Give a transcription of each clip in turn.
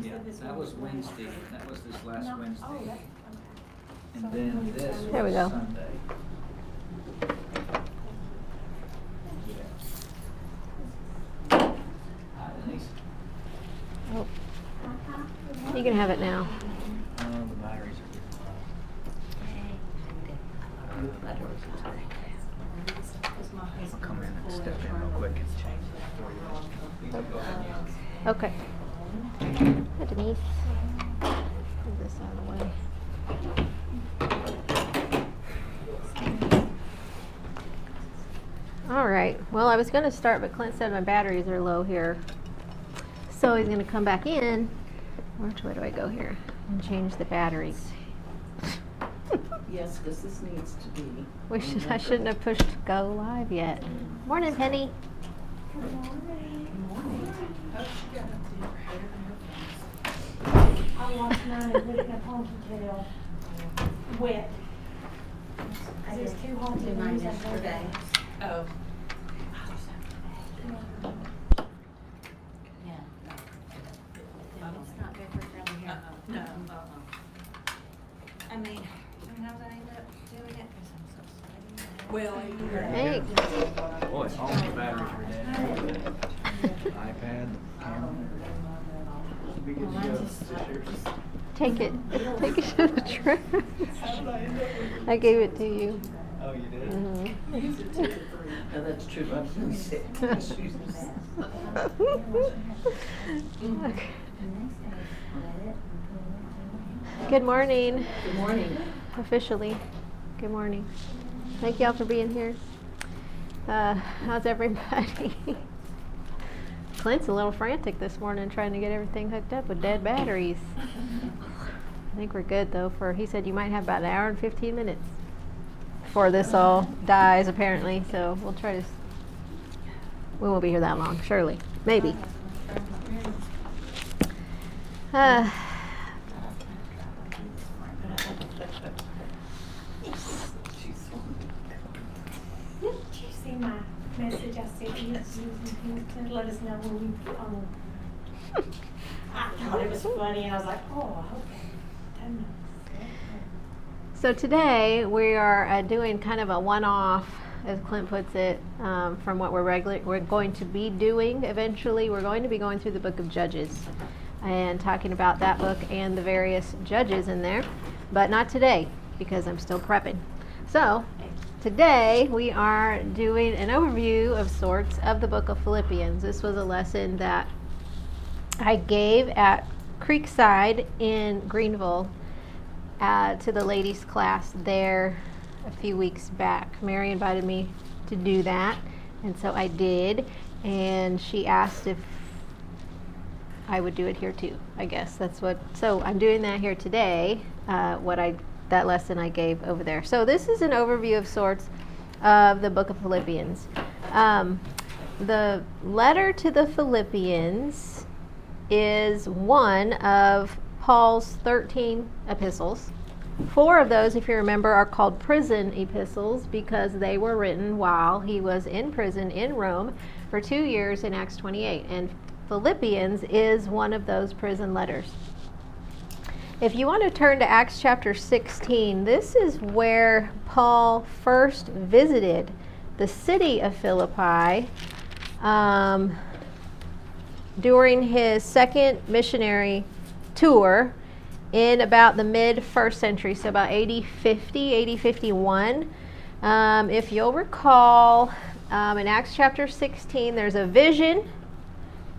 Yeah, that was Wednesday. That was this last Wednesday. Oh, that's, And then this There we was go. Sunday. Hi, Denise. Oh. You can have it now. The batteries are getting low. I'll come in and step in real quick and change that for you. You can go ahead, yeah. Okay. Hi, Denise. Move this out of the way. All right. Well, I was going to start, but Clint said my batteries are low here. So he's going to come back in. Which way do I go here? And change the batteries. yes, because this needs to be. I shouldn't have pushed go live yet. Morning, Penny. Good morning. I lost mine with a ponytail wet. Cause it's too hot to use yesterday. Oh. Yeah. It's not good for curly hair. No. I mean, sometimes I end up doing it because I'm so sweaty. Well, Hey. Boy, all the batteries are dead. iPad, camera. Be good to go this year. Take it. Take it to the trash. I gave it to you. Oh, you did? Mhm. no, that's true. I was gonna say. Okay. Good morning. Good morning. Officially. Good morning. Thank y'all for being here. How's everybody? Clint's a little frantic this morning trying to get everything hooked up with dead batteries. I think we're good though he said you might have about an hour and 15 minutes before this all dies apparently, so we'll try to, we won't be here that long, surely. Maybe. Did you see my message I sent you to let us know when we, I thought it was funny and I was like, oh, I hope they don't know. So today we are doing kind of a one-off, as Clint puts it, from what we're going to be doing eventually. We're going to be going through the book of Judges and talking about that book and the various judges in there, but not today because I'm still prepping. So today we are doing an overview of sorts of the book of Philippians. This was a lesson that I gave at Creekside in Greenville to the ladies class there a few weeks back. Mary invited me to do that, and so I did, and she asked if I would do it here too. I guess that's what, so I'm doing that here today, that lesson I gave over there. So this is an overview of sorts of the book of Philippians. The letter to the Philippians is one of Paul's 13 epistles. 4 of those, if you remember, are called prison epistles because they were written while he was in prison in Rome for 2 years in Acts 28. And Philippians is one of those prison letters. If you want to turn to Acts chapter 16, this is where Paul first visited the city of Philippi during his second missionary tour in about the mid-1st century, so about AD 50, AD 51. If you'll recall, in Acts chapter 16, there's a vision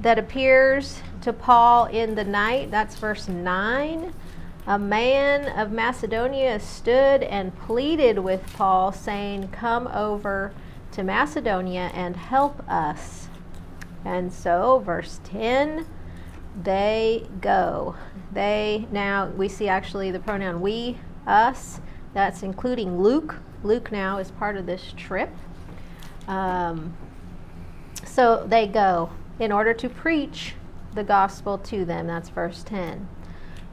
that appears to Paul in the night. That's verse 9. A man of Macedonia stood and pleaded with Paul, saying, "Come over to Macedonia and help us." And so, verse 10, they go. They, now we see actually the pronoun we, us. That's including Luke. Luke now is part of this trip. So they go in order to preach the gospel to them. That's verse 10.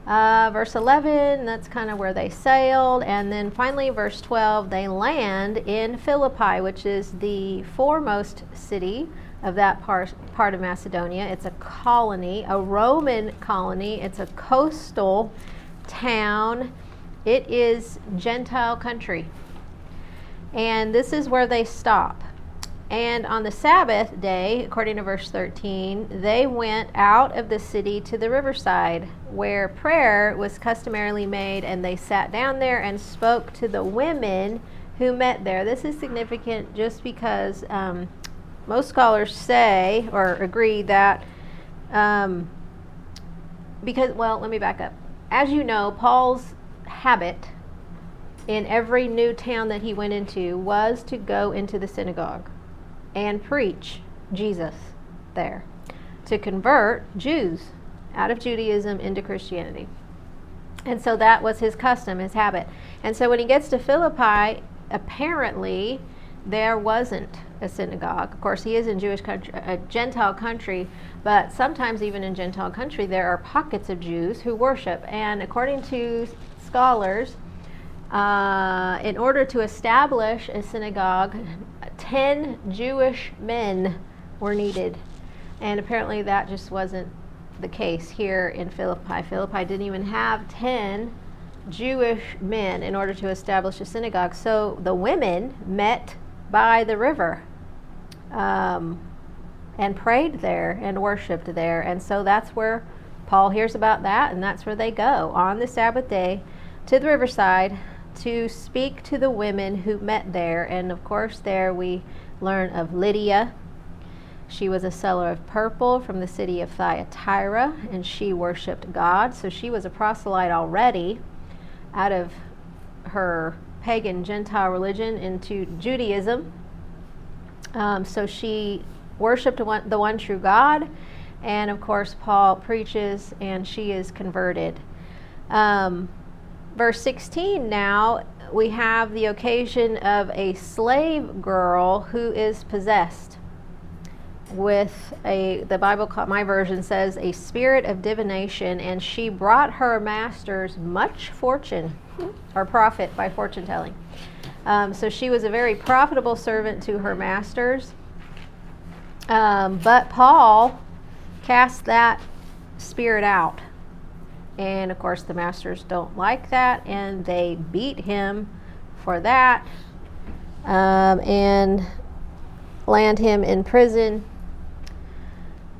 Verse 11, that's kind of where they sailed. And then finally, verse 12, they land in Philippi, which is the foremost city of that part of Macedonia. It's a colony, a Roman colony. It's a coastal town. It is Gentile country. And this is where they stop. And on the Sabbath day, according to verse 13, they went out of the city to the riverside, where prayer was customarily made, and they sat down there and spoke to the women who met there. This is significant just because most scholars say or agree that let me back up. As you know, Paul's habit in every new town that he went into was to go into the synagogue and preach Jesus there, to convert Jews out of Judaism into Christianity. And so that was his custom, his habit. And so when he gets to Philippi, apparently there wasn't a synagogue. Of course, he is in Jewish country, a Gentile country, but sometimes even in Gentile country there are pockets of Jews who worship. And according to scholars, in order to establish a synagogue, 10 Jewish men were needed. And apparently that just wasn't the case here in Philippi. Philippi didn't even have 10 Jewish men in order to establish a synagogue. So the women met by the river and prayed there and worshiped there. And so that's where Paul hears about that, and that's where they go on the Sabbath day to the riverside to speak to the women who met there. And of course there we learn of Lydia. She was a seller of purple from the city of Thyatira, and she worshiped God. So she was a proselyte already out of her pagan Gentile religion into Judaism. So she worshiped the one true God, and of course Paul preaches and she is converted. Verse 16 now, we have the occasion of a slave girl who is possessed with the Bible, my version says, a spirit of divination, and she brought her masters much fortune or profit by fortune telling. So she was a very profitable servant to her masters. But Paul cast that spirit out. And of course the masters don't like that, and they beat him for that and land him in prison.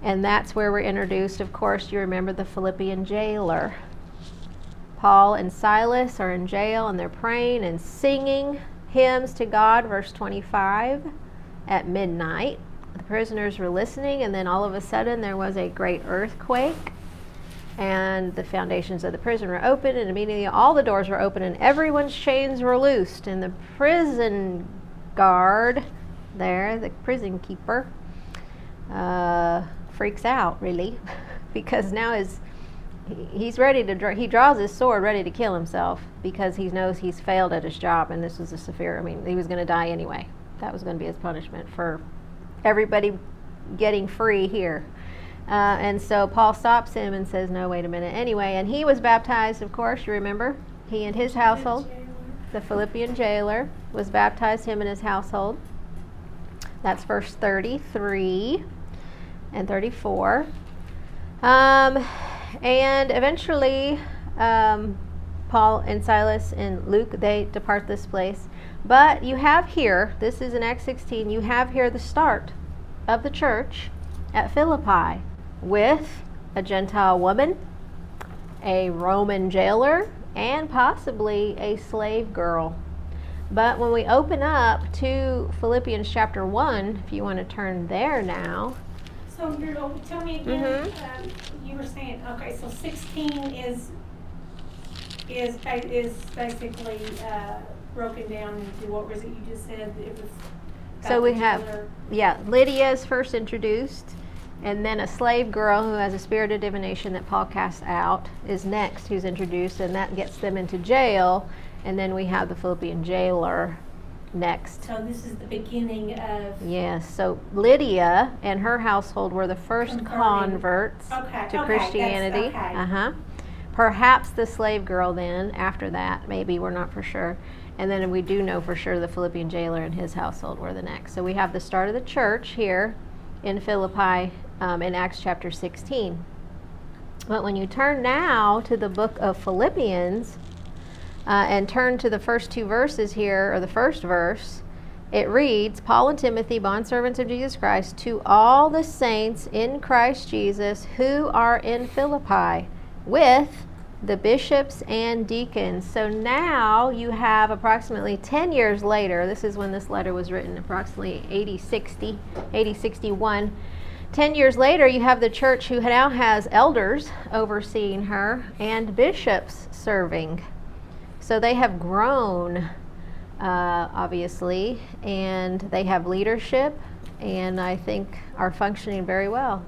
And that's where we're introduced. Of course, you remember the Philippian jailer. Paul and Silas are in jail, and they're praying and singing hymns to God, verse 25, at midnight. The prisoners were listening, and then all of a sudden there was a great earthquake, and the foundations of the prison were open, and immediately all the doors were open, and everyone's chains were loosed. And the prison guard there, the prison keeper, freaks out, really, because now he's ready to he draws his sword ready to kill himself, because he knows he's failed at his job, and this was a severe, he was going to die anyway. That was going to be his punishment for everybody getting free here. And so Paul stops him and says, no, wait a minute. Anyway, and he was baptized, of course, you remember? He and his household, the Philippian jailer, was baptized, him and his household. That's verse 33 and 34. And eventually, Paul and Silas and Luke, they depart this place. But you have here, this is in Acts 16, you have here the start of the church at Philippi with a Gentile woman, a Roman jailer, and possibly a slave girl. But when we open up to Philippians chapter 1, if you want to turn there now. So tell me again, you were saying, okay, so 16 is basically broken down into, what was it you just said? It was. So we have, Lydia is first introduced, and then a slave girl who has a spirit of divination that Paul casts out is next, who's introduced, and that gets them into jail. And then we have the Philippian jailer next. So this is the beginning of. Yes. So Lydia and her household were the first converts to Christianity. Perhaps the slave girl then, after that, maybe, we're not for sure. And then we do know for sure the Philippian jailer and his household were the next. So we have the start of the church here in Philippi in Acts chapter 16. But when you turn now to the book of Philippians and turn to the first two verses here, or the first verse, it reads, Paul and Timothy, bondservants of Jesus Christ, to all the saints in Christ Jesus who are in Philippi, with the bishops and deacons. So now you have approximately 10 years later, this is when this letter was written, approximately 80, 61. 10 years later, you have the church who now has elders overseeing her and bishops serving. So they have grown, obviously, and they have leadership, and I think are functioning very well.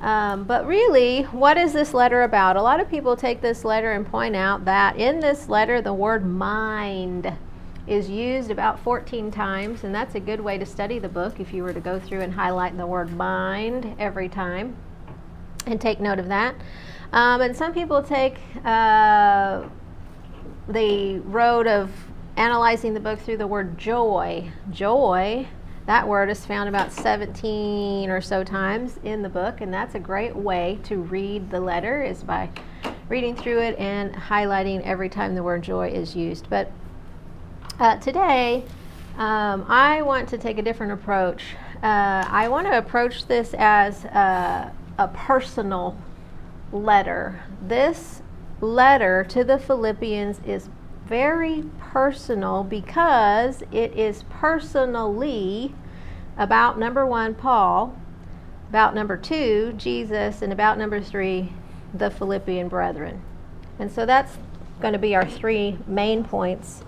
But really, what is this letter about? A lot of people take this letter and point out that in this letter, the word mind is used about 14 times, and that's a good way to study the book if you were to go through and highlight the word mind every time and take note of that. And some people take the road of analyzing the book through the word joy. Joy, that word is found about 17 or so times in the book, and that's a great way to read the letter, is by reading through it and highlighting every time the word joy is used. But today, I want to take a different approach. I want to approach this as a personal letter. This letter to the Philippians is very personal because it is personally about, number one, Paul, about number two, Jesus, and about number three, the Philippian brethren. And so that's going to be our three main points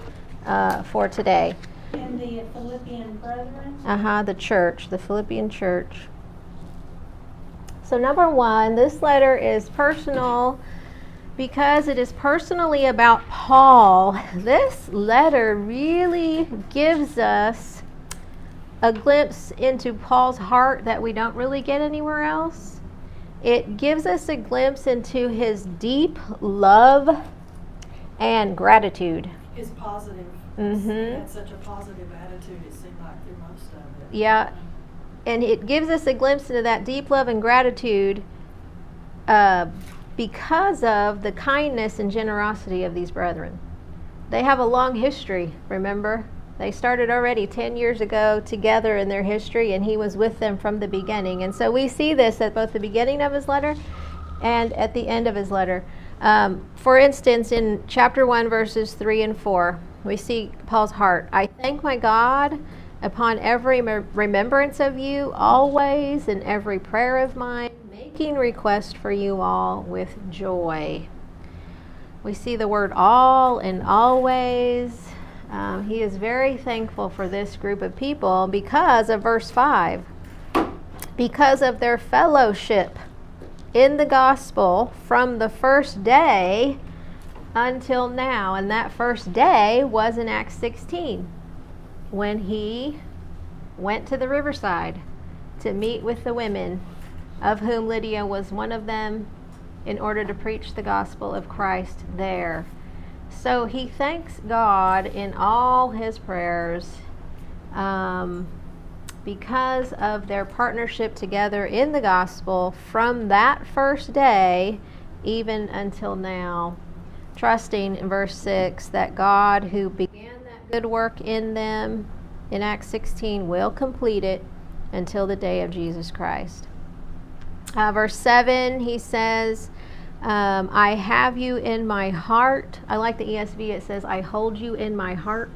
for today. And the Philippian brethren? The church, the Philippian church. So number one, this letter is personal because it is personally about Paul. This letter really gives us a glimpse into Paul's heart that we don't really get anywhere else. It gives us a glimpse into his deep love and gratitude. His positive. Mm-hmm. He had such a positive attitude, it seemed like, through most of it. Yeah. And it gives us a glimpse into that deep love and gratitude because of the kindness and generosity of these brethren. They have a long history, remember? They started already 10 years ago together in their history, and he was with them from the beginning. And so we see this at both the beginning of his letter and at the end of his letter. For instance, in chapter 1, verses 3 and 4, we see Paul's heart. I thank my God upon every remembrance of you, always, in every prayer of mine, making request for you all with joy. We see the word all and always. He is very thankful for this group of people because of verse 5. Because of their fellowship in the gospel from the first day until now. And that first day was in Acts 16, when he went to the riverside to meet with the women, of whom Lydia was one of them, in order to preach the gospel of Christ there. So he thanks God in all his prayers because of their partnership together in the gospel from that first day even until now, trusting in verse 6 that God, who began that good work in them in Acts 16, will complete it until the day of Jesus Christ. Verse 7, he says, I have you in my heart. I like the ESV. It says, I hold you in my heart.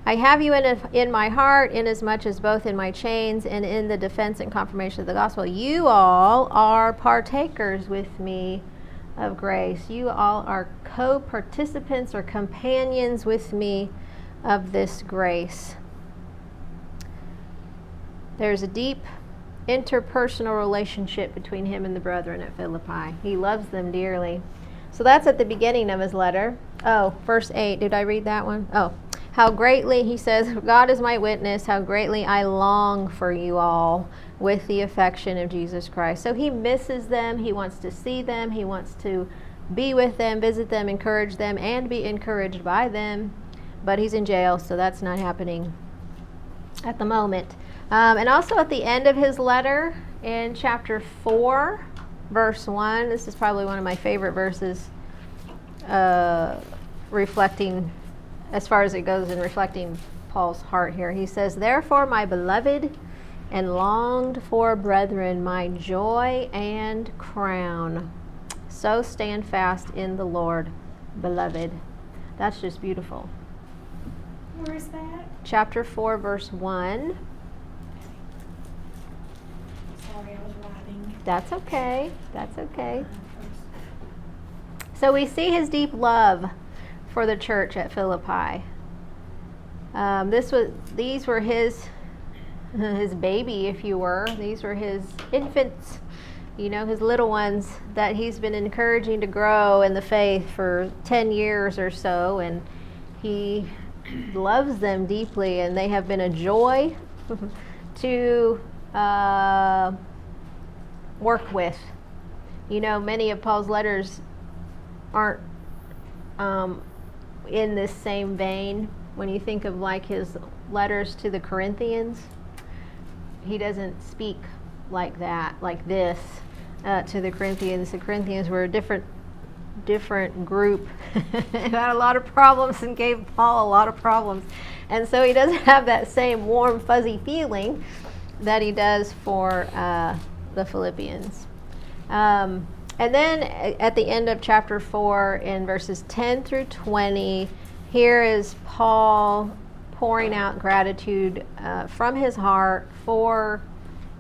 I have you in my heart, inasmuch as both in my chains and in the defense and confirmation of the gospel, you all are partakers with me of grace. You all are co-participants or companions with me of this grace. There's a deep interpersonal relationship between him and the brethren at Philippi. He loves them dearly. So that's at the beginning of his letter. Oh, verse 8. Did I read that one? Oh, how greatly, he says, God is my witness, how greatly I long for you all with the affection of Jesus Christ. So he misses them. He wants to see them. He wants to be with them, visit them, encourage them, and be encouraged by them. But he's in jail, so that's not happening at the moment. And also at the end of his letter in chapter 4, verse 1, this is probably one of my favorite verses, reflecting, as far as it goes in reflecting Paul's heart here. He says, "Therefore, my beloved and longed for brethren, my joy and crown, so stand fast in the Lord, beloved." That's just beautiful. Where is that? Chapter 4, verse 1. Sorry, I was writing. That's okay. That's okay. So we see his deep love for the church at Philippi. These were his baby, if you were. These were his infants, his little ones that he's been encouraging to grow in the faith for 10 years or so, and he loves them deeply, and they have been a joy to work with. Many of Paul's letters aren't in this same vein. When you think of like his letters to the Corinthians, he doesn't speak like that, like this, to the Corinthians. The Corinthians were a different group and had a lot of problems and gave Paul a lot of problems. And so he doesn't have that same warm, fuzzy feeling that he does for the Philippians. And then at the end of chapter 4, in verses 10 through 20, here is Paul pouring out gratitude from his heart for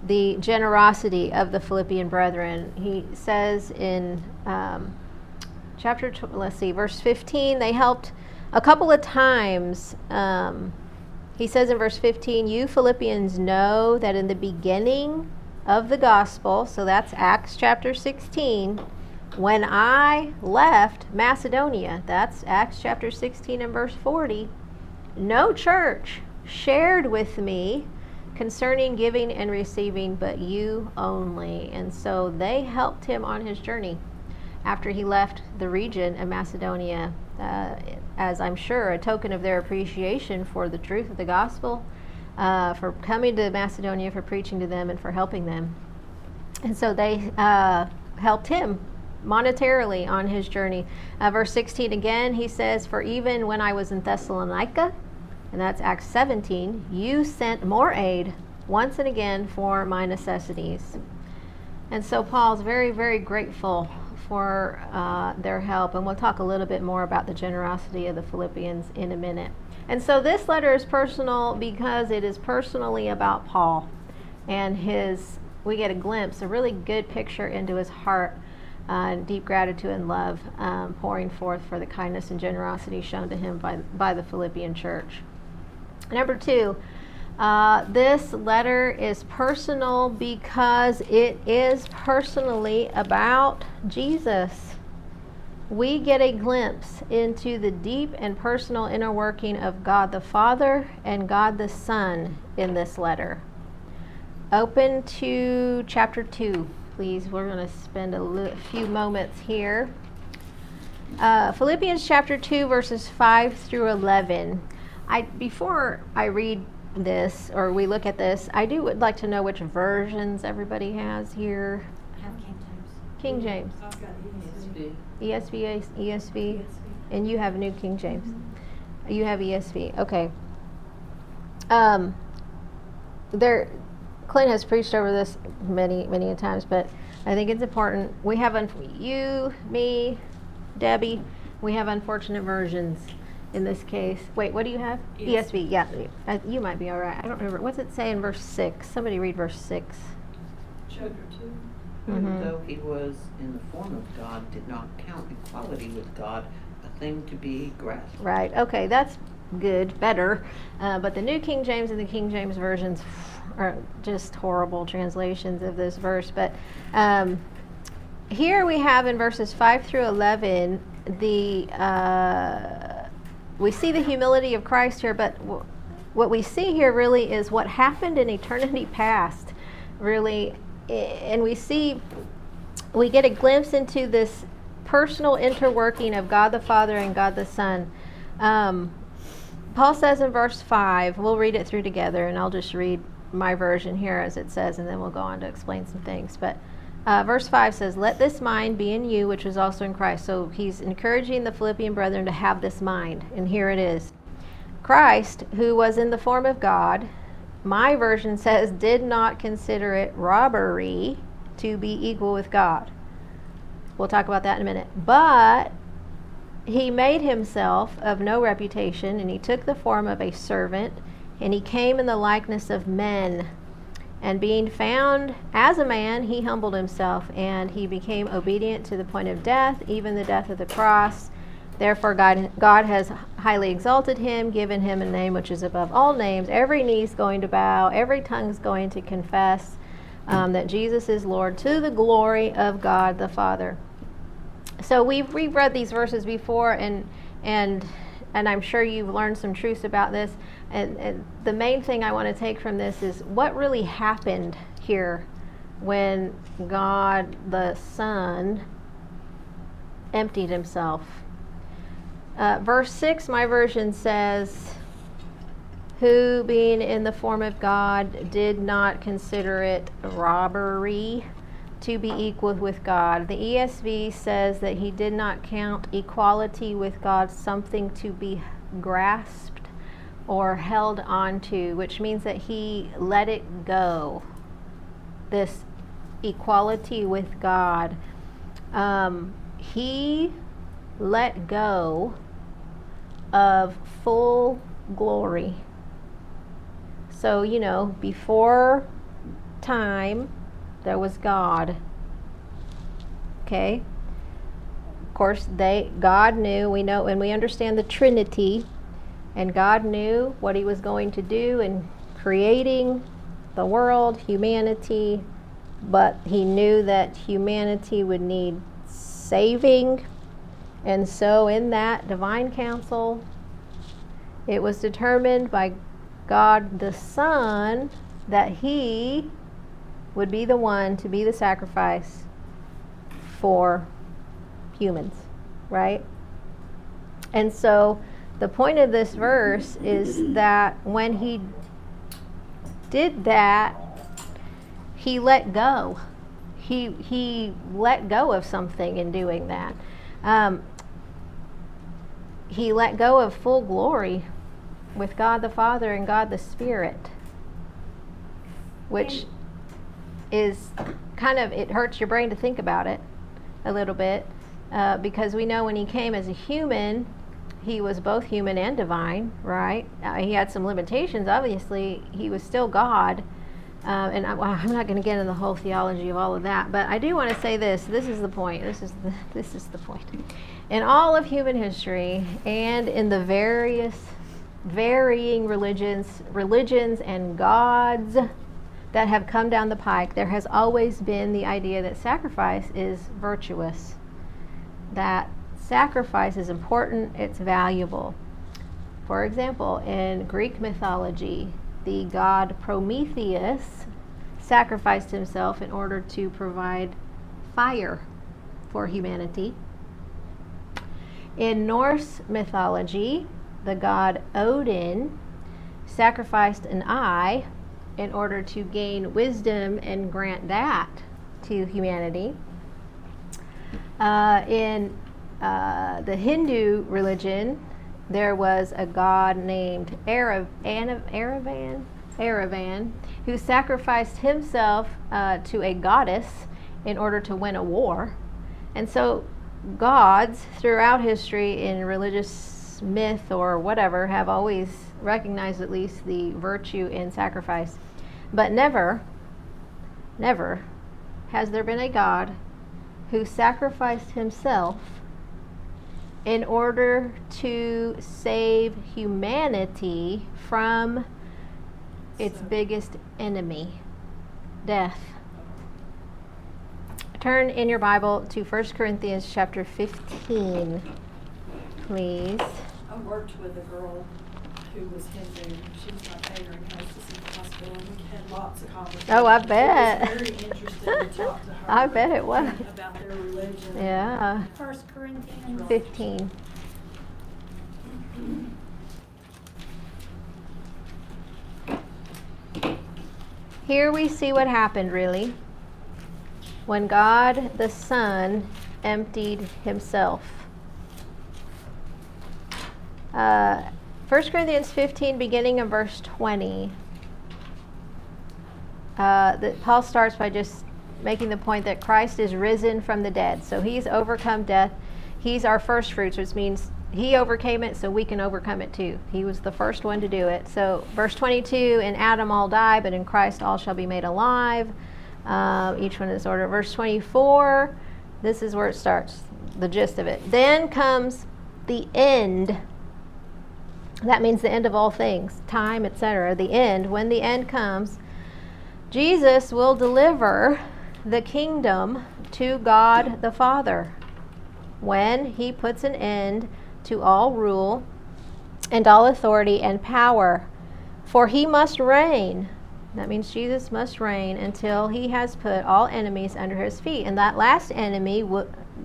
the generosity of the Philippian brethren. He says in verse 15, they helped a couple of times. He says in verse 15, "You Philippians know that in the beginning of the gospel," so that's Acts chapter 16, "when I left Macedonia," that's Acts chapter 16 and verse 40, "no church shared with me concerning giving and receiving, but you only." And so they helped him on his journey after he left the region of Macedonia, as I'm sure a token of their appreciation for the truth of the gospel, for coming to Macedonia, for preaching to them, and for helping them. And so they helped him monetarily on his journey. Verse 16 again, he says, "For even when I was in Thessalonica," and that's Acts 17, "you sent more aid once and again for my necessities." And so Paul's very, very grateful for their help. And we'll talk a little bit more about the generosity of the Philippians in a minute. And so this letter is personal because it is personally about Paul and we get a glimpse, a really good picture into his heart, deep gratitude and love pouring forth for the kindness and generosity shown to him by the Philippian church. Number 2, this letter is personal because it is personally about Jesus. We get a glimpse into the deep and personal inner working of God the Father and God the Son in this letter. Open to chapter 2, please. We're going to spend a few moments here. Philippians chapter 2, verses 5 through 11. Before I read this, or we look at this, would like to know which versions everybody has here. I have King James. King James. I've got ESV. ESV, and you have New King James. Mm-hmm. You have ESV. Okay. Clint has preached over this many a times, but I think it's important. We have you, me, Debbie. We have unfortunate versions in this case. Wait, what do you have? ESV. Yeah, you might be all right. I don't remember. What's it say in verse 6? Somebody read verse 6. Chapter 2. Mm-hmm. Though he was in the form of God, did not count equality with God a thing to be grasped. Right. Okay, that's good, better. But the New King James and the King James versions are just horrible translations of this verse. But here we have in verses 5 through 11 we see the humility of Christ here, but what we see here really is what happened in eternity past, really. And we get a glimpse into this personal interworking of God the Father and God the Son. Paul says in verse 5, we'll read it through together, and I'll just read my version here as it says, and then we'll go on to explain some things. But verse 5 says, let this mind be in you, which was also in Christ. So he's encouraging the Philippian brethren to have this mind. And here it is. Christ, who was in the form of God, my version says, did not consider it robbery to be equal with God. We'll talk about that in a minute. But he made himself of no reputation, and he took the form of a servant, and he came in the likeness of men. And being found as a man, he humbled himself, and he became obedient to the point of death, even the death of the cross. Therefore God has highly exalted him, given him a name which is above all names. Every knee is going to bow, every tongue is going to confess that Jesus is Lord, to the glory of God the Father. So we've read these verses before, and I'm sure you've learned some truths about this. And the main thing I want to take from this is what really happened here when God the Son emptied himself. Verse 6, my version says, who being in the form of God did not consider it robbery to be equal with God. The ESV says that he did not count equality with God something to be grasped or held onto, which means that he let it go. This equality with God. He let go of full glory. So, before time, there was God. Okay? Of course, God knew, we know, and we understand the Trinity, and God knew what he was going to do in creating the world, humanity, but he knew that humanity would need saving. And so in that divine counsel, it was determined by God the Son that he would be the one to be the sacrifice for humans, right? And so the point of this verse is that when he did that, he let go. He let go of something in doing that. He let go of full glory with God the Father and God the Spirit, which is kind of, it hurts your brain to think about it a little bit, because we know when he came as a human, he was both human and divine, right? He had some limitations, obviously. He was still God. And I'm not going to get into the whole theology of all of that, but I do want to say this. This is the point. This is the point. In all of human history, and in the varying religions and gods that have come down the pike, there has always been the idea that sacrifice is virtuous, that sacrifice is important, it's valuable. For example, in Greek mythology, the god Prometheus sacrificed himself in order to provide fire for humanity. In Norse mythology, the god Odin sacrificed an eye in order to gain wisdom and grant that to humanity. In the Hindu religion, there was a god named Aravan, who sacrificed himself to a goddess in order to win a war. And so gods throughout history in religious myth or whatever have always recognized at least the virtue in sacrifice. But never has there been a God who sacrificed himself in order to save humanity from its biggest enemy, death. Turn in your Bible to 1 Corinthians chapter 15, please. I worked with a girl who was Hindu. She was my catering hostess in the hospital, and we had lots of conversations. Oh, I bet. It was very interesting to talk to her. I bet it was. About their religion. Yeah. 1 Corinthians 15. here we see what happened really when God the Son emptied himself. 1 Corinthians 15, beginning in verse 20. Paul starts by just making the point that Christ is risen from the dead. So he's overcome death. He's our first fruits, which means he overcame it so we can overcome it too. He was the first one to do it. So verse 22, in Adam all die, but in Christ all shall be made alive. Each one in this order. Verse 24, this is where it starts, the gist of it. Then comes the end. That means the end of all things, time, etc. The end. When the end comes, Jesus will deliver the kingdom to God the Father when he puts an end to all rule and all authority and power. For he must reign. That means Jesus must reign until he has put all enemies under his feet. And that last enemy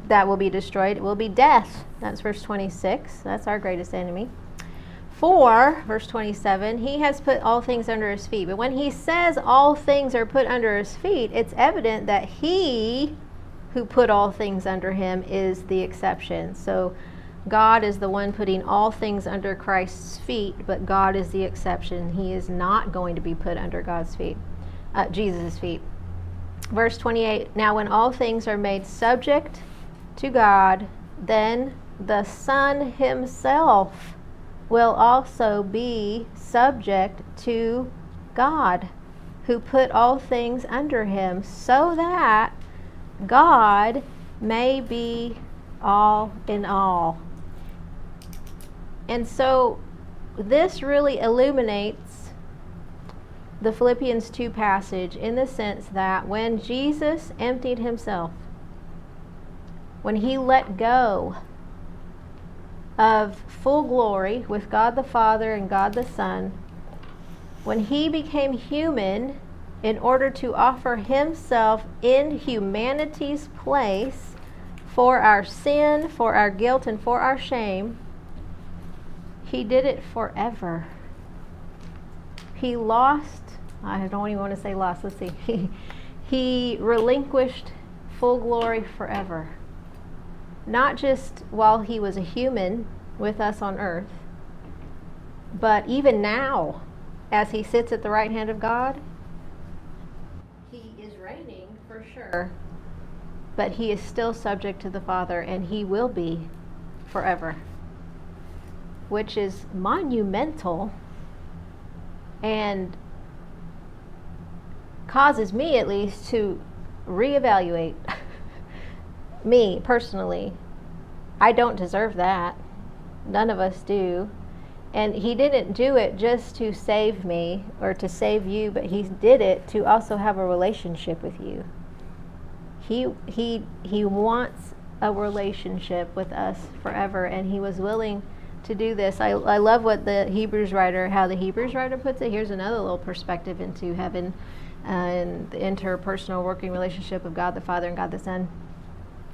that will be destroyed will be death. That's verse 26. That's our greatest enemy. For, verse 27, he has put all things under his feet. But when he says all things are put under his feet, it's evident that he who put all things under him is the exception. So God is the one putting all things under Christ's feet, but God is the exception. He is not going to be put under God's feet, Jesus' feet. Verse 28, now when all things are made subject to God, then the Son himself will also be subject to God, who put all things under him, so that God may be all in all. And so this really illuminates the Philippians 2 passage in the sense that when Jesus emptied himself, when he let go of full glory with God the Father and God the Son, when he became human in order to offer himself in humanity's place for our sin, for our guilt, and for our shame, he did it forever. He lost, I don't even want to say lost, let's see. He relinquished full glory forever. Not just while he was a human with us on earth, but even now, as he sits at the right hand of God, he is reigning for sure, but he is still subject to the Father, and he will be forever, which is monumental and causes me at least to reevaluate me personally. I don't deserve that. None of us do. And he didn't do it just to save me or to save you, but he did it to also have a relationship with you. He wants a relationship with us forever, and he was willing to do this. I love what how the Hebrews writer puts it. Here's another little perspective into heaven and the interpersonal working relationship of God the Father and God the Son.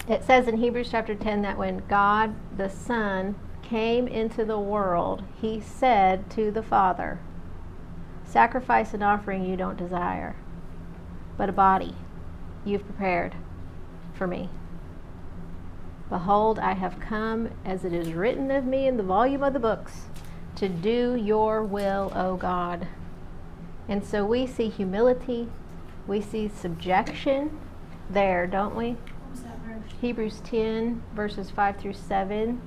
It says in Hebrews chapter 10 that when God the Son came into the world, he said to the Father, sacrifice and offering you don't desire, but a body you've prepared for me. Behold, I have come, as it is written of me in the volume of the books, to do your will, O God. And so we see humility, we see subjection there, don't we? What was that verse? Hebrews 10, verses 5 through 7.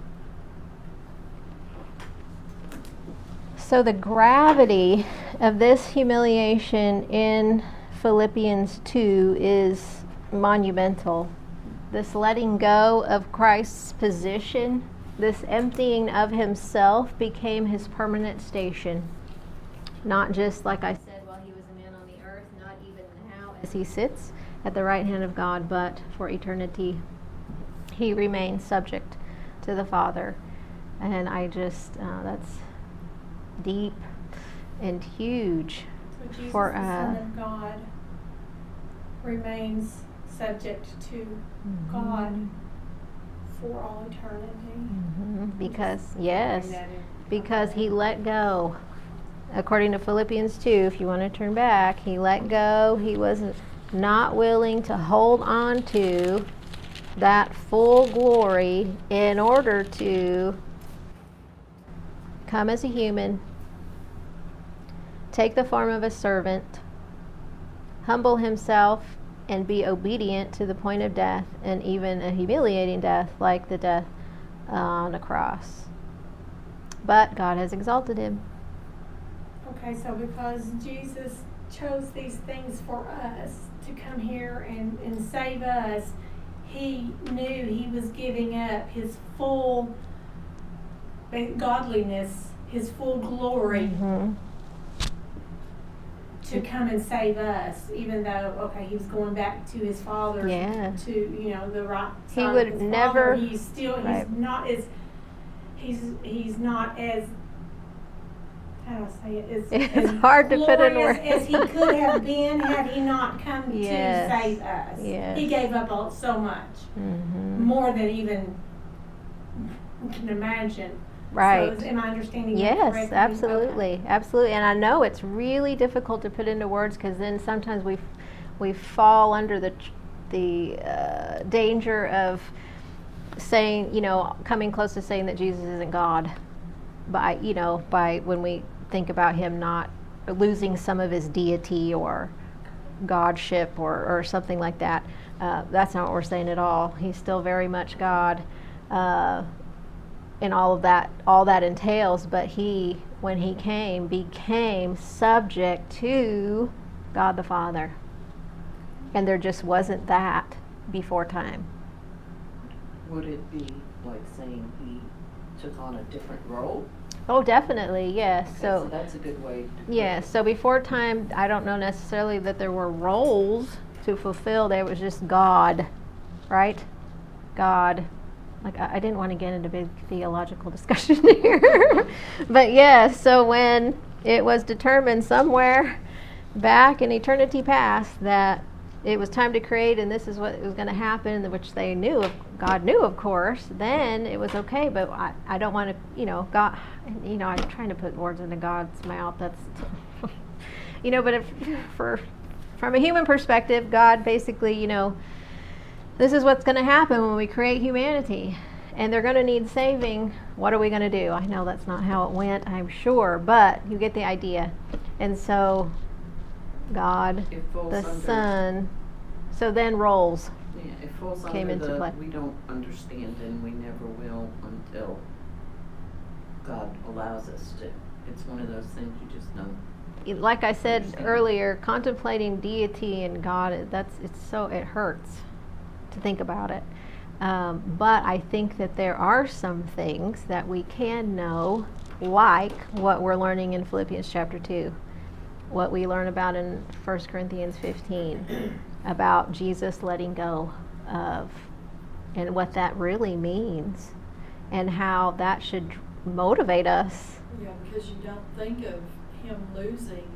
So the gravity of this humiliation in Philippians 2 is monumental. This letting go of Christ's position, this emptying of himself became his permanent station. Not just, like I said, while he was a man on the earth, not even now as he sits at the right hand of God, but for eternity he remains subject to the Father. And I just, that's deep and huge. So Jesus, for the Son of God, remains subject to God for all eternity. Because, yes, because he let go according to Philippians 2, if you want to turn back, he let go. He was not willing to hold on to that full glory in order to come as a human, take the form of a servant, humble himself, and be obedient to the point of death, and even a humiliating death like the death on a cross. But God has exalted him. Okay, so because Jesus chose these things for us to come here and save us, he knew he was giving up his full godliness, his full glory to come and save us, even though, okay, he was going back to his father, to, you know, the right side He of would his never, father. He's still, right. he's not as, how do I say it? It's hard to put in glorious words. as he could have been had he not come Yes. to save us. Yes. He gave up so much, more than even we can imagine. Right. So am I understanding that Yes, correctly? absolutely, Okay. absolutely. And I know it's really difficult to put into words, because then sometimes we fall under the danger of saying, you know, coming close to saying that Jesus isn't God, by when we think about him not losing some of his deity or godship or something like that. That's not what we're saying at all. He's still very much God. And all that entails, but he, when he came, became subject to God the Father. And there just wasn't that before time. Would it be like saying he took on a different role? Oh, definitely, yes. Okay, So that's a good way to put yeah, it. so before time, I don't know necessarily that there were roles to fulfill. There was just God, right? God. Like, I didn't want to get into big theological discussion here. But yes, so when it was determined somewhere back in eternity past that it was time to create and this is what was going to happen, which they knew, God knew, of course, then it was okay. But I don't want to, God, I'm trying to put words into God's mouth. That's, but from a human perspective, God basically, this is what's going to happen when we create humanity. And they're going to need saving. What are we going to do? I know that's not how it went, I'm sure. But you get the idea. And so, God, the Son, so then roles it falls came under into play. We don't understand, and we never will until God allows us to. It's one of those things you just don't. Like I said earlier, contemplating deity and God, it hurts to think about it. But I think that there are some things that we can know, like what we're learning in Philippians chapter 2, what we learn about in 1 Corinthians 15, about Jesus letting go of, and what that really means, and how that should motivate us. Yeah, because you don't think of him losing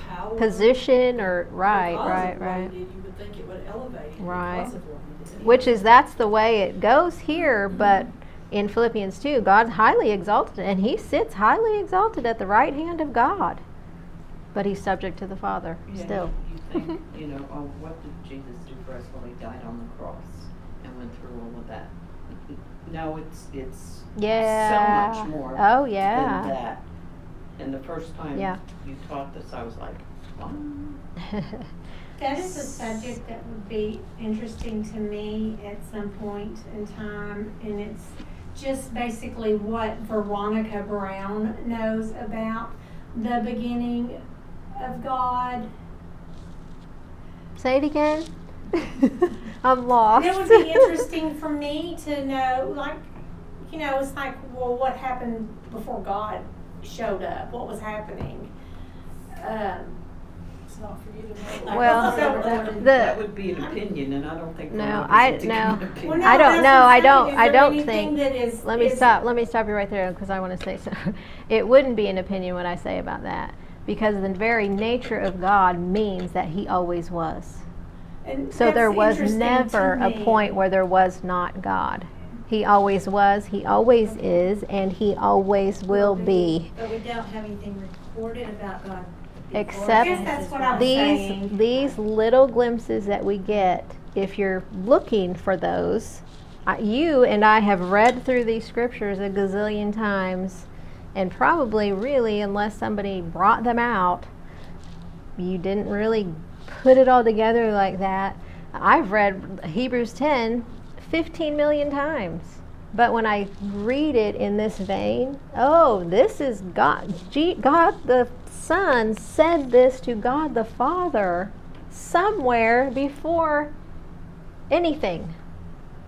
power, Position, or because right. of what he did. You would think it would elevate him because of what he did. That's the way it goes here, but in Philippians 2, God's highly exalted, and he sits highly exalted at the right hand of God. But he's subject to the Father still. You think, what did Jesus do for us? Well, he died on the cross and went through all of that. No, it's so much more than that. And the first time you taught this, I was like, what? That is a subject that would be interesting to me at some point in time, and it's just basically what Veronica Brown knows about the beginning of God. Say it again. I'm lost. It would be interesting for me to know, it's like, well, what happened before God showed up? What was happening? It's not for you to know. Well, that would be an opinion, and I don't think. I don't think. Let me stop you right there, because I want to say so. It wouldn't be an opinion what I say about that, because the very nature of God means that he always was. And so there was interesting never to a me. point where there was not God. He always was, he always is, and he always will be. But we don't have anything recorded about God. before Except I guess that's what I was saying. These little glimpses that we get, if you're looking for those, you and I have read through these scriptures a gazillion times, and probably really, unless somebody brought them out, you didn't really put it all together like that. I've read Hebrews 10 15 million times. But when I read it in this vein, oh, this is God. God the Son said this to God the Father somewhere before anything,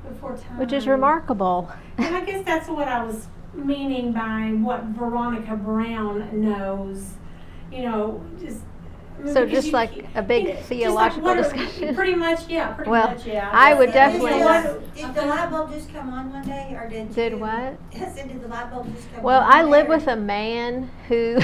Before time. which is remarkable. And I guess that's what I was meaning by what Veronica Brown knows. You know, just. So because just like a big just like theological what- discussion. Pretty much, yeah. I would Did definitely. the light bulb just come on one day, or did Did you- what? Yes, did the light bulb just come Well, on? I one live day, or- with a man who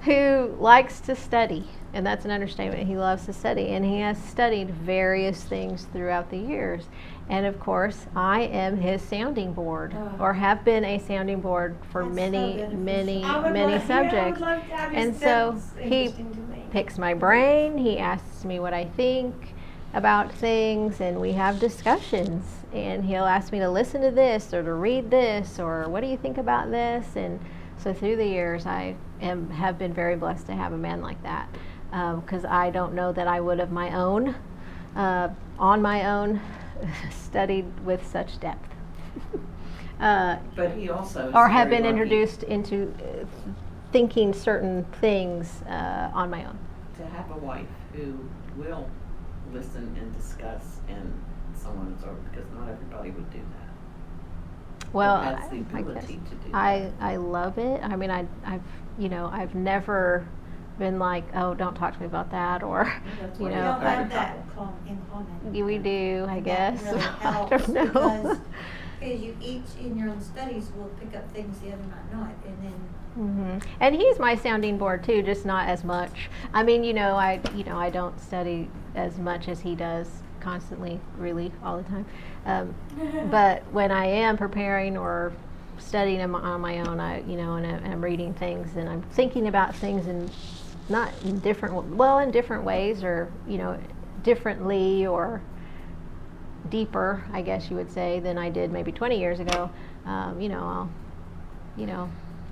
who likes to study, and that's an understatement. He loves to study, and he has studied various things throughout the years. And of course, I am his sounding board, or have been a sounding board for That's so many, beneficial. many, I would many love- yeah, I would subjects. love to- I just- And so that's he interesting to me. picks my brain, he asks me what I think about things, and we have discussions. And he'll ask me to listen to this or to read this, or what do you think about this? And so through the years, have been very blessed to have a man like that, because I don't know that I would have on my own studied with such depth. But he also is Or have very been lucky introduced into thinking certain things on my own. to have a wife who will listen and discuss and so on and so forth, because not everybody would do that. Well, Has the I guess ability to do I love it. I mean, I've never been like, oh, don't talk to me about that, or That's you why We know, don't have that in common. we do, I And guess. That really I helps don't know. because you each in your own studies will pick up things the other might not, and then And he's my sounding board too, just not as much. I mean, I don't study as much as he does constantly, really, all the time. But when I am preparing or studying on my own, and I'm reading things and I'm thinking about things in different ways, or differently or deeper, I guess you would say, than I did maybe 20 years ago.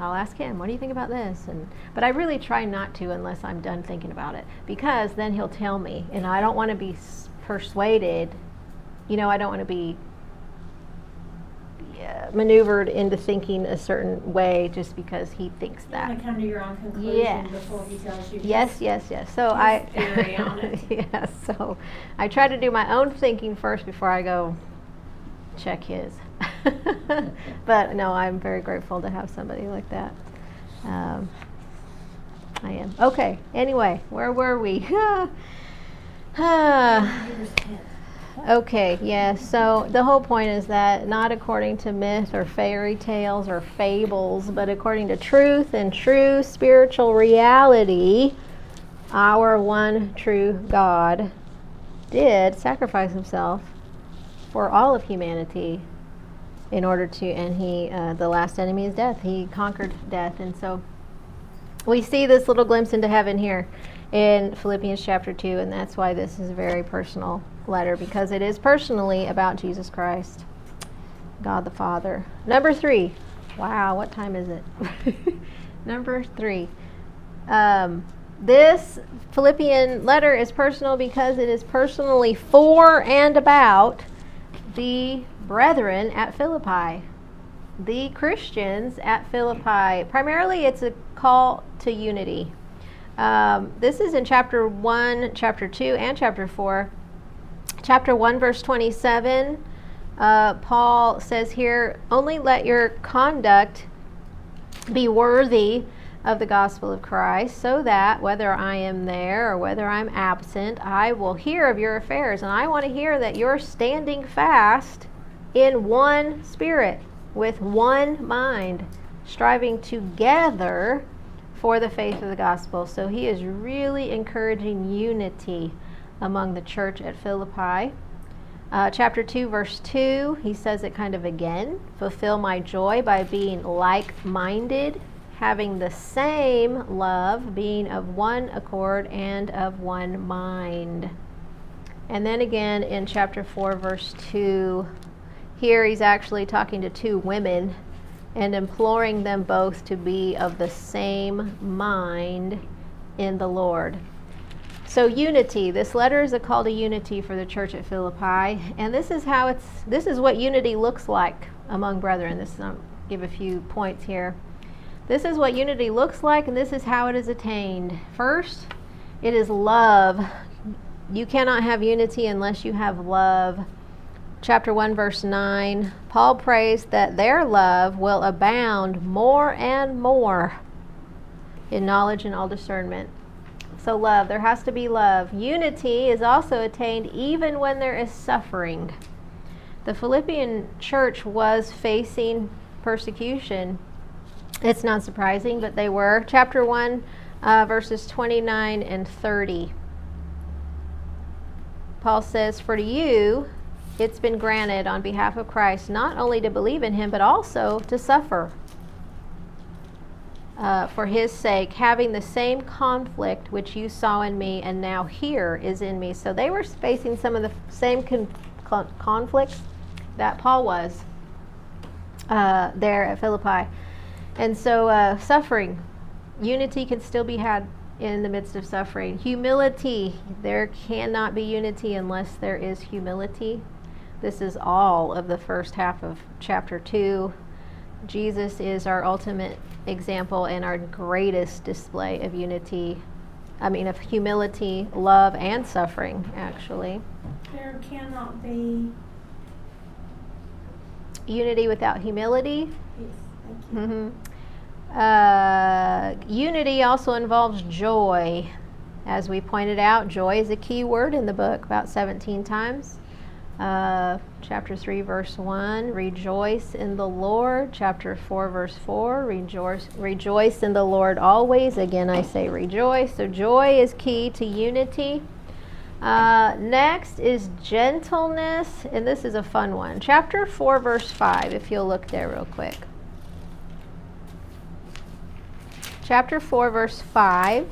I'll ask him, what do you think about this? But I really try not to unless I'm done thinking about it, because then he'll tell me, and I don't want to be persuaded. I don't want to be maneuvered into thinking a certain way just because he thinks You that. want to come to your own conclusion Yes. before he tells you. Yes. So His theory on it. yes. So I try to do my own thinking first before I go check his. But no, I'm very grateful to have somebody like that. I am. Okay. Anyway, where were we? Hebrews 10. Okay, yeah, so the whole point is that not according to myth or fairy tales or fables, but according to truth and true spiritual reality, our one true God did sacrifice himself for all of humanity in order to, and he, the last enemy is death. He conquered death. And so we see this little glimpse into heaven here in Philippians chapter 2, and that's why this is a very personal letter, because it is personally about Jesus Christ, God the Father. Number 3. Wow, what time is it? Number 3. This Philippian letter is personal because it is personally for and about the brethren at Philippi, the Christians at Philippi. Primarily, it's a call to unity. This is in chapter 1, chapter 2, and chapter 4. Chapter 1, verse 27, Paul says here, only let your conduct be worthy of the gospel of Christ, so that whether I am there or whether I'm absent, I will hear of your affairs. And I want to hear that you're standing fast in one spirit, with one mind, striving together for the faith of the gospel. So he is really encouraging unity among the church at Philippi. Chapter 2, verse 2, he says it kind of again. Fulfill my joy by being like-minded, having the same love, being of one accord and of one mind. And then again in chapter 4, verse 2, here he's actually talking to two women and imploring them both to be of the same mind in the Lord. So unity, this letter is a call to unity for the church at Philippi, and this is what unity looks like among brethren. Give a few points here. This is what unity looks like, and this is how it is attained. First, it is love. You cannot have unity unless you have love. Chapter 1, verse 9, Paul prays that their love will abound more and more in knowledge and all discernment. So love, there has to be love. Unity is also attained even when there is suffering. The Philippian church was facing persecution. It's not surprising, but they were. Chapter 1, verses 29 and 30. Paul says, for to you it's been granted on behalf of Christ not only to believe in him, but also to suffer for his sake, having the same conflict which you saw in me and now here is in me. So they were facing some of the same conflicts that Paul was there at Philippi. And so suffering, unity can still be had in the midst of suffering. Humility, there cannot be unity unless there is humility. This is all of the first half of chapter 2. Jesus is our ultimate example and our greatest display of of humility, love, and suffering, actually. There cannot be unity without humility. Yes, thank you. Unity also involves joy. As we pointed out, joy is a key word in the book, about 17 times. Chapter 3, verse 1, rejoice in the Lord. Chapter 4, verse 4, rejoice in the Lord always. Again, I say rejoice. So joy is key to unity. Next is gentleness, and this is a fun one. Chapter 4, verse 5, if you'll look there real quick. Chapter 4, verse 5.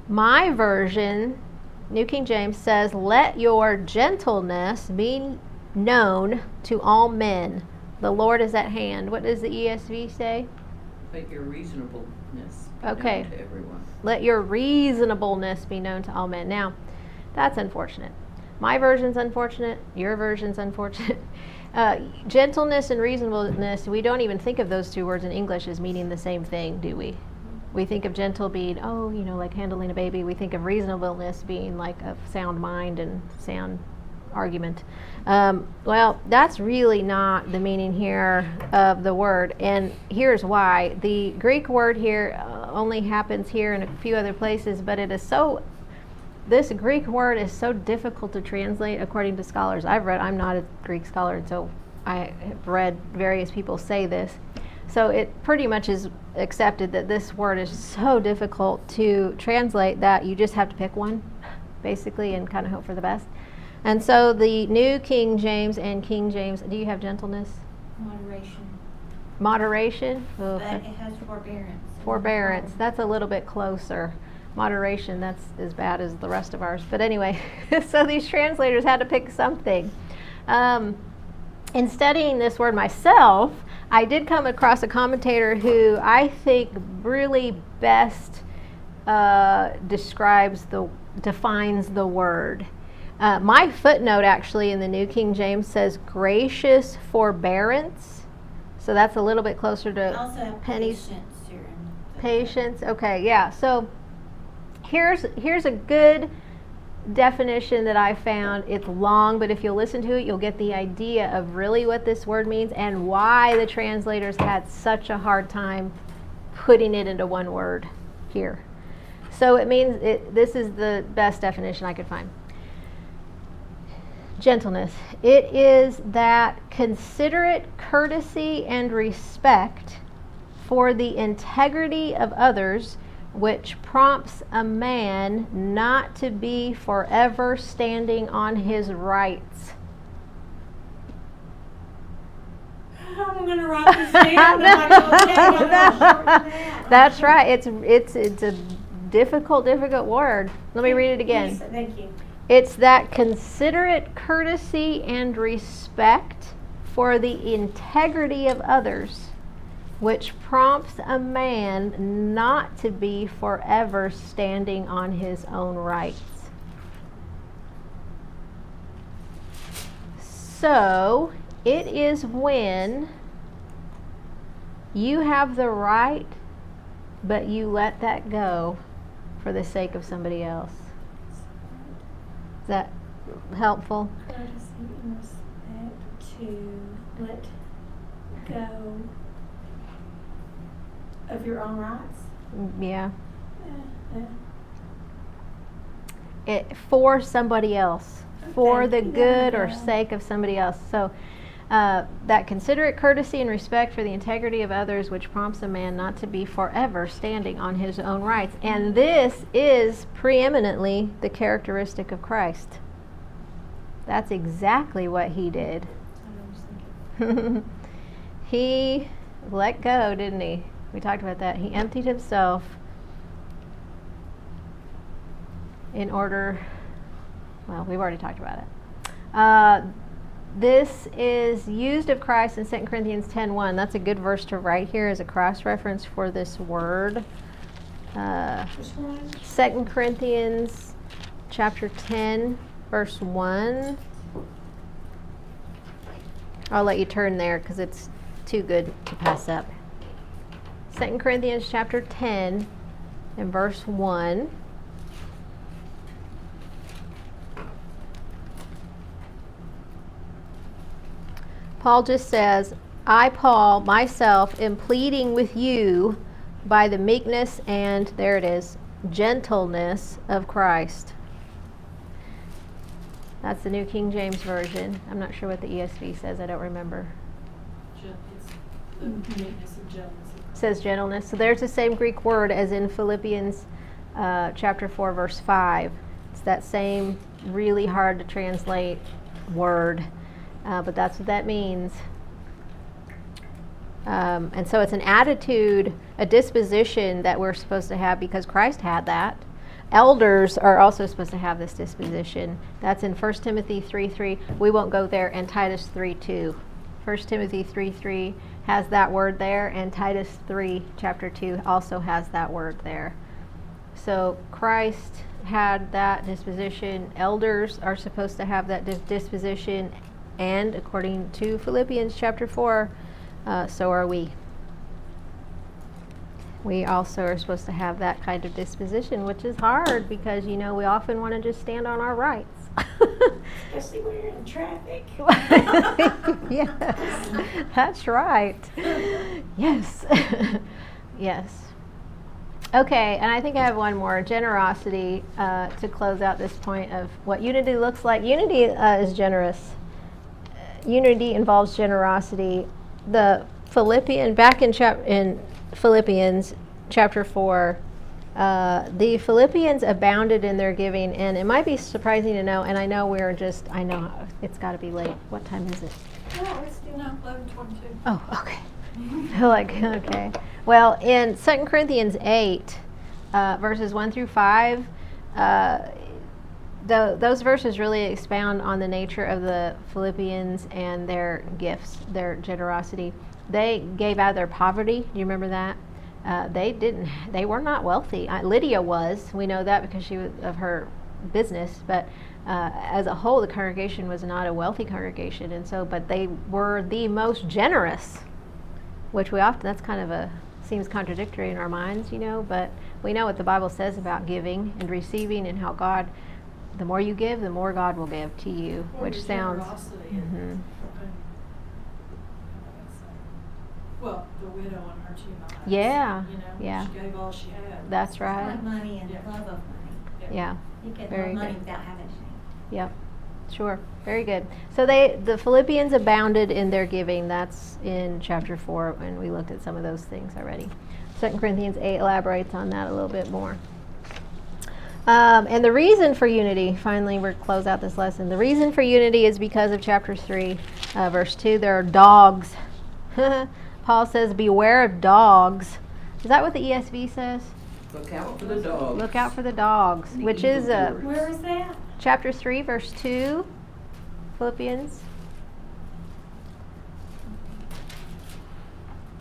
My version, New King James, says, let your gentleness be known to all men. The Lord is at hand. What does the ESV say? Let your reasonableness be Okay. known to everyone. Let your reasonableness be known to all men. Now, that's unfortunate. My version's unfortunate. Your version's unfortunate. Gentleness and reasonableness, we don't even think of those two words in English as meaning the same thing, do we? We think of gentle being, like handling a baby. We think of reasonableness being like a sound mind and sound argument. Well, that's really not the meaning here of the word. And here's why. The Greek word here only happens here in a few other places, but this Greek word is so difficult to translate according to scholars. I'm not a Greek scholar, and so I have read various people say this. So it pretty much is accepted that this word is so difficult to translate that you just have to pick one, basically, and kind of hope for the best. And so the New King James and King James, do you have gentleness? Moderation. Moderation? Oh, But it has forbearance. forbearance. That's a little bit closer. Moderation, that's as bad as the rest of ours. But anyway, so these translators had to pick something. In studying this word myself, I did come across a commentator who I think really best defines the word. My footnote actually in the New King James says gracious forbearance. So that's a little bit closer to Also have Penny's. patience here. Patience, okay, yeah. So here's a good definition that I found. It's long, but if you'll listen to it, you'll get the idea of really what this word means and why the translators had such a hard time putting it into one word here. So it means, this is the best definition I could find. Gentleness. It is that considerate courtesy and respect for the integrity of others which prompts a man not to be forever standing on his rights. I'm gonna write this down. I'm not That's right. It's a difficult word. Let me read it again. Yes, thank you. It's that considerate courtesy and respect for the integrity of others, which prompts a man not to be forever standing on his own rights. So, it is when you have the right, but you let that go for the sake of somebody else. Is that helpful? Courtesy and respect to let go of your own rights. Yeah. Uh, For somebody else, for Okay. the good or Yeah. sake of somebody else. So that considerate courtesy and respect for the integrity of others, which prompts a man not to be forever standing on his own rights. And this is preeminently the characteristic of Christ. That's exactly what he did. He let go, didn't he? We talked about that. He emptied himself in order, well, we've already talked about it. This is used of Christ in 2 Corinthians 10:1. That's a good verse to write here as a cross-reference for this word. Which one? 2 Corinthians chapter 10, verse 1. I'll let you turn there because it's too good to pass up. 2 Corinthians chapter 10 and verse 1. Paul just says, I, Paul, myself, am pleading with you by the meekness and, there it is, gentleness of Christ. That's the New King James Version. I'm not sure what the ESV says. I don't remember. It's the meekness and gentleness. It says gentleness. So there's the same Greek word as in Philippians chapter 4, verse 5. It's that same really hard to translate word. But that's what that means. And so it's an attitude, a disposition that we're supposed to have because Christ had that. Elders are also supposed to have this disposition. That's in 1 Timothy 3:3. We won't go there. And Titus 3:2. 1 Timothy 3:3 has that word there, and Titus 3, chapter 2, also has that word there. So Christ had that disposition. Elders are supposed to have that disposition. And according to Philippians chapter 4, so are we. We also are supposed to have that kind of disposition, which is hard because, you know, we often want to just stand on our rights. Especially when you're in traffic. Yes, that's right. Yes. Yes. Okay, and I think I have one more. Generosity, to close out this point of what unity looks like. Unity is generous. Unity involves generosity. The back in Philippians chapter 4, the Philippians abounded in their giving, and it might be surprising to know, and I know I know it's got to be late. What time is it? No, it's still 11:22. Oh, okay. Okay. Well, in 2 Corinthians 8, verses 1 through 5, those verses really expound on the nature of the Philippians and their gifts, their generosity. They gave out of their poverty. Do you remember that? They were not wealthy. Lydia was. We know that because she was of her business, but as a whole, the congregation was not a wealthy congregation, and so, but they were the most generous, which that's kind of seems contradictory in our minds, you know, but we know what the Bible says about giving and receiving and how God, the more you give, the more God will give to you, Well, which your sounds... generosity Mhm. and- Well, the widow on her 2 miles. Yeah, You know, yeah. she gave all she had. That's right. Like money and Yeah. love of money. Yeah, You can Very love money good. without having anything. yep, sure, very good. So the Philippians abounded in their giving. That's in chapter 4, and we looked at some of those things already. 2 Corinthians 8 elaborates on that a little bit more. And the reason for unity, finally we're close out this lesson. The reason for unity is because of chapter 3, verse 2. There are dogs. Paul says, beware of dogs. Is that what the ESV says? Look out for the dogs. Look out for the dogs, The which is evildoers. Where is that? chapter 3, verse 2, Philippians.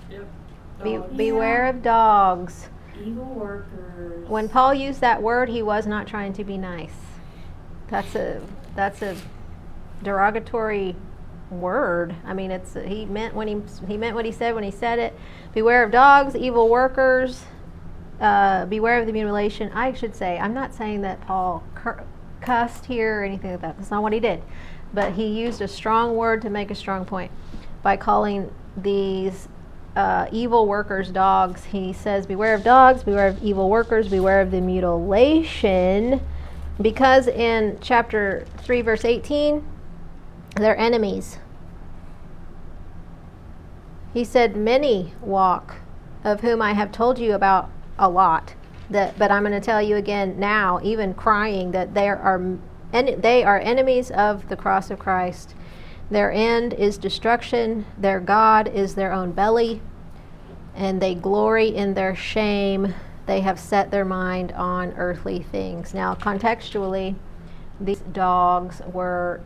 Yep. Beware of dogs. Evil workers. When Paul used that word, he was not trying to be nice. That's a derogatory word. I mean, he meant what he said when he said it. Beware of dogs, evil workers. Beware of the mutilation. I should say, I'm not saying that Paul cussed here or anything like that. That's not what he did. But he used a strong word to make a strong point by calling these evil workers dogs. He says, beware of dogs, beware of evil workers, beware of the mutilation. Because in chapter 3, verse 18, they're enemies. He said, many walk, of whom I have told you about a lot. But I'm going to tell you again now, even crying, that they are enemies of the cross of Christ. Their end is destruction. Their God is their own belly. And they glory in their shame. They have set their mind on earthly things. Now, contextually, these dogs were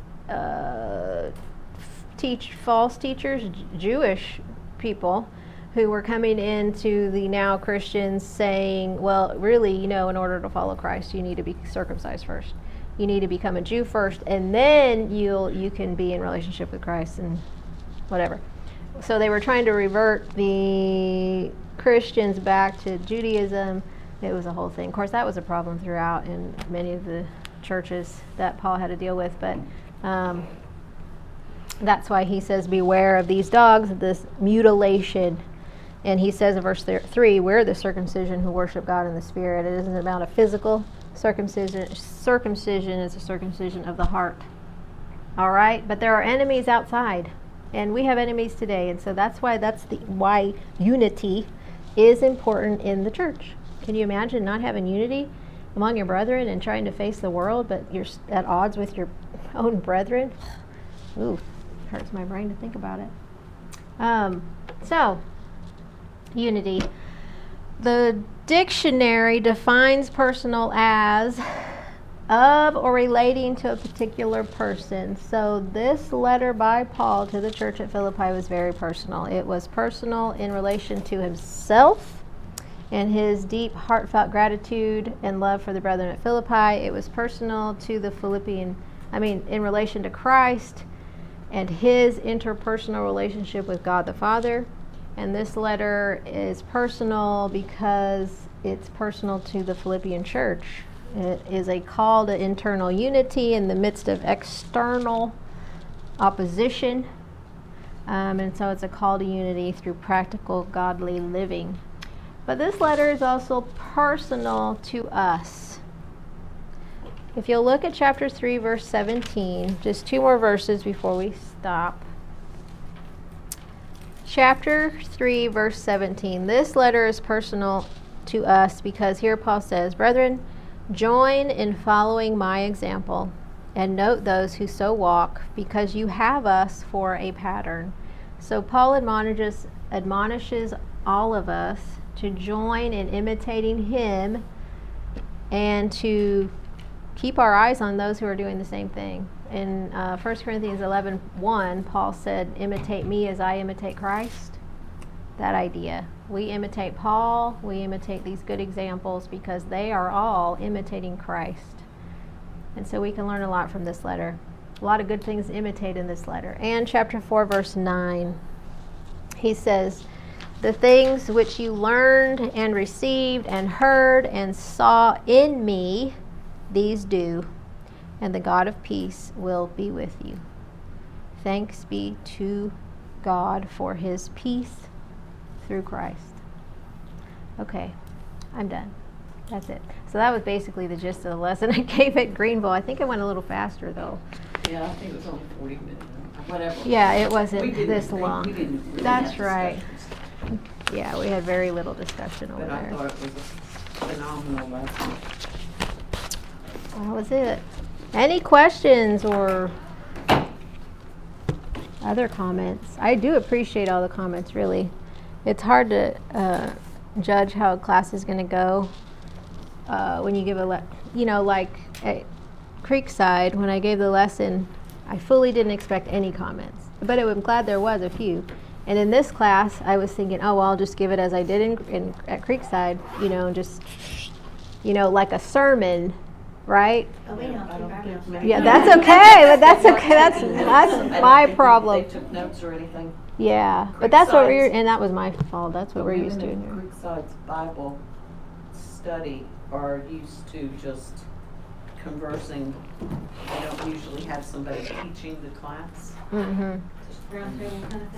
false teachers, Jewish people, who were coming into the now Christians saying, well, really, in order to follow Christ, you need to be circumcised first. You need to become a Jew first, and then you can be in relationship with Christ and whatever. So they were trying to revert the Christians back to Judaism. It was a whole thing. Of course, that was a problem throughout in many of the churches that Paul had to deal with, but that's why he says, beware of these dogs, this mutilation. And he says in verse 3, we're the circumcision who worship God in the Spirit. It isn't about a physical circumcision. Circumcision is a circumcision of the heart. All right? But there are enemies outside. And we have enemies today. And so that's why unity is important in the church. Can you imagine not having unity among your brethren and trying to face the world, but you're at odds with your own brethren? Ooh, hurts my brain to think about it. So, unity. The dictionary defines personal as of or relating to a particular person. So this letter by Paul to the church at Philippi was very personal. It was personal in relation to himself and his deep heartfelt gratitude and love for the brethren at Philippi. It was personal to the in relation to Christ and his interpersonal relationship with God the Father. And this letter is personal because it's personal to the Philippian church. It is a call to internal unity in the midst of external opposition. And so it's a call to unity through practical godly living. But this letter is also personal to us. If you'll look at chapter 3, verse 17, just 2 more verses before we stop. Chapter 3, verse 17. This letter is personal to us because here Paul says, brethren, join in following my example and note those who so walk, because you have us for a pattern. So Paul admonishes all of us to join in imitating him and to keep our eyes on those who are doing the same thing. In 1 Corinthians 11:1, Paul said, imitate me as I imitate Christ. That idea. We imitate Paul, we imitate these good examples because they are all imitating Christ. And so we can learn a lot from this letter. A lot of good things to imitate in this letter. And chapter 4, verse 9, he says, the things which you learned and received and heard and saw in me, these do, and the God of peace will be with you. Thanks be to God for his peace through Christ. Okay, I'm done. That's it. So that was basically the gist of the lesson I gave at Greenville. I think it went a little faster though. Yeah, I think it was only 40 minutes. Whatever. Yeah, it wasn't We didn't this think- long. we didn't really That's have right. discussions. Yeah, we had very little discussion over But I there. thought it was a phenomenal lesson. That was it. Any questions or other comments? I do appreciate all the comments, really. It's hard to judge how a class is going to go when you give like at Creekside, when I gave the lesson, I fully didn't expect any comments, but I'm glad there was a few. And in this class, I was thinking, oh, well, I'll just give it as I did at Creekside, just, like a sermon, right? But we don't keep our mouths shut. Yeah, that's okay, but that's okay. That's my problem. They took notes or anything. Yeah, but that's what Creekside's- and that was my fault. That's what we're used to. Women in Creekside's Bible study are used to just conversing. They don't usually have somebody teaching the class. Mm-hmm. Just round table kind of thing.